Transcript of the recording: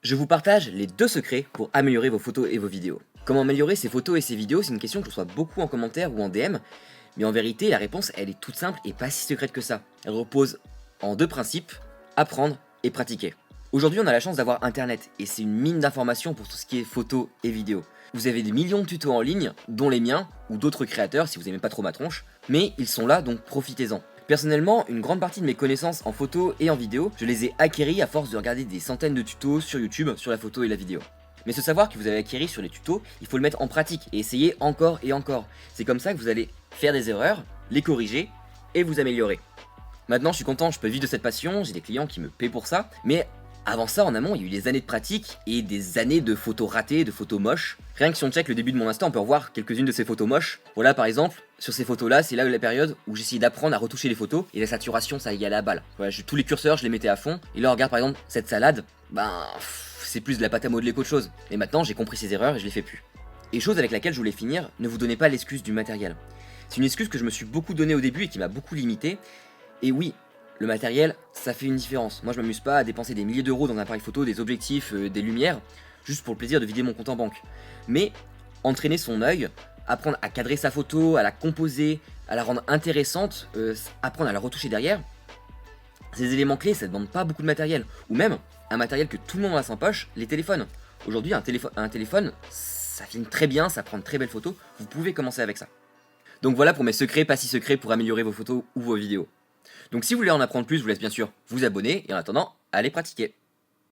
Je vous partage les 2 secrets pour améliorer vos photos et vos vidéos. Comment améliorer ces photos et ces vidéos, c'est une question que je reçois beaucoup en commentaire ou en DM, mais en vérité la réponse elle est toute simple et pas si secrète que ça. Elle repose en 2 principes, apprendre et pratiquer. Aujourd'hui on a la chance d'avoir internet et c'est une mine d'informations pour tout ce qui est photos et vidéos. Vous avez des millions de tutos en ligne, dont les miens ou d'autres créateurs si vous aimez pas trop ma tronche, mais ils sont là donc profitez-en. Personnellement, une grande partie de mes connaissances en photo et en vidéo, je les ai acquéries à force de regarder des centaines de tutos sur YouTube sur la photo et la vidéo. Mais ce savoir que vous avez acquéri sur les tutos, il faut le mettre en pratique et essayer encore et encore. C'est comme ça que vous allez faire des erreurs, les corriger et vous améliorer. Maintenant, je suis content, je peux vivre de cette passion, j'ai des clients qui me paient pour ça, mais avant ça, en amont, il y a eu des années de pratique et des années de photos ratées, de photos moches. Rien que si on check le début de mon Insta, on peut revoir quelques-unes de ces photos moches. Voilà, par exemple, sur ces photos-là, c'est là la période où j'essayais d'apprendre à retoucher les photos et la saturation, ça y allait à la balle. Voilà, tous les curseurs, je les mettais à fond. Et là, regarde par exemple cette salade, c'est plus de la pâte à modeler qu'autre chose. Et maintenant, j'ai compris ces erreurs et je les fais plus. Et chose avec laquelle je voulais finir, ne vous donnez pas l'excuse du matériel. C'est une excuse que je me suis beaucoup donnée au début et qui m'a beaucoup limité. Et oui, le matériel, ça fait une différence. Moi, je m'amuse pas à dépenser des milliers d'euros dans un appareil photo, des objectifs, des lumières, juste pour le plaisir de vider mon compte en banque. Mais entraîner son œil, apprendre à cadrer sa photo, à la composer, à la rendre intéressante, apprendre à la retoucher derrière, ces éléments clés, ça ne demande pas beaucoup de matériel. Ou même un matériel que tout le monde a dans sa poche, les téléphones. Aujourd'hui, un téléphone, ça filme très bien, ça prend de très belles photos. Vous pouvez commencer avec ça. Donc voilà pour mes secrets, pas si secrets pour améliorer vos photos ou vos vidéos. Donc si vous voulez en apprendre plus, je vous laisse bien sûr vous abonner, et en attendant, allez pratiquer.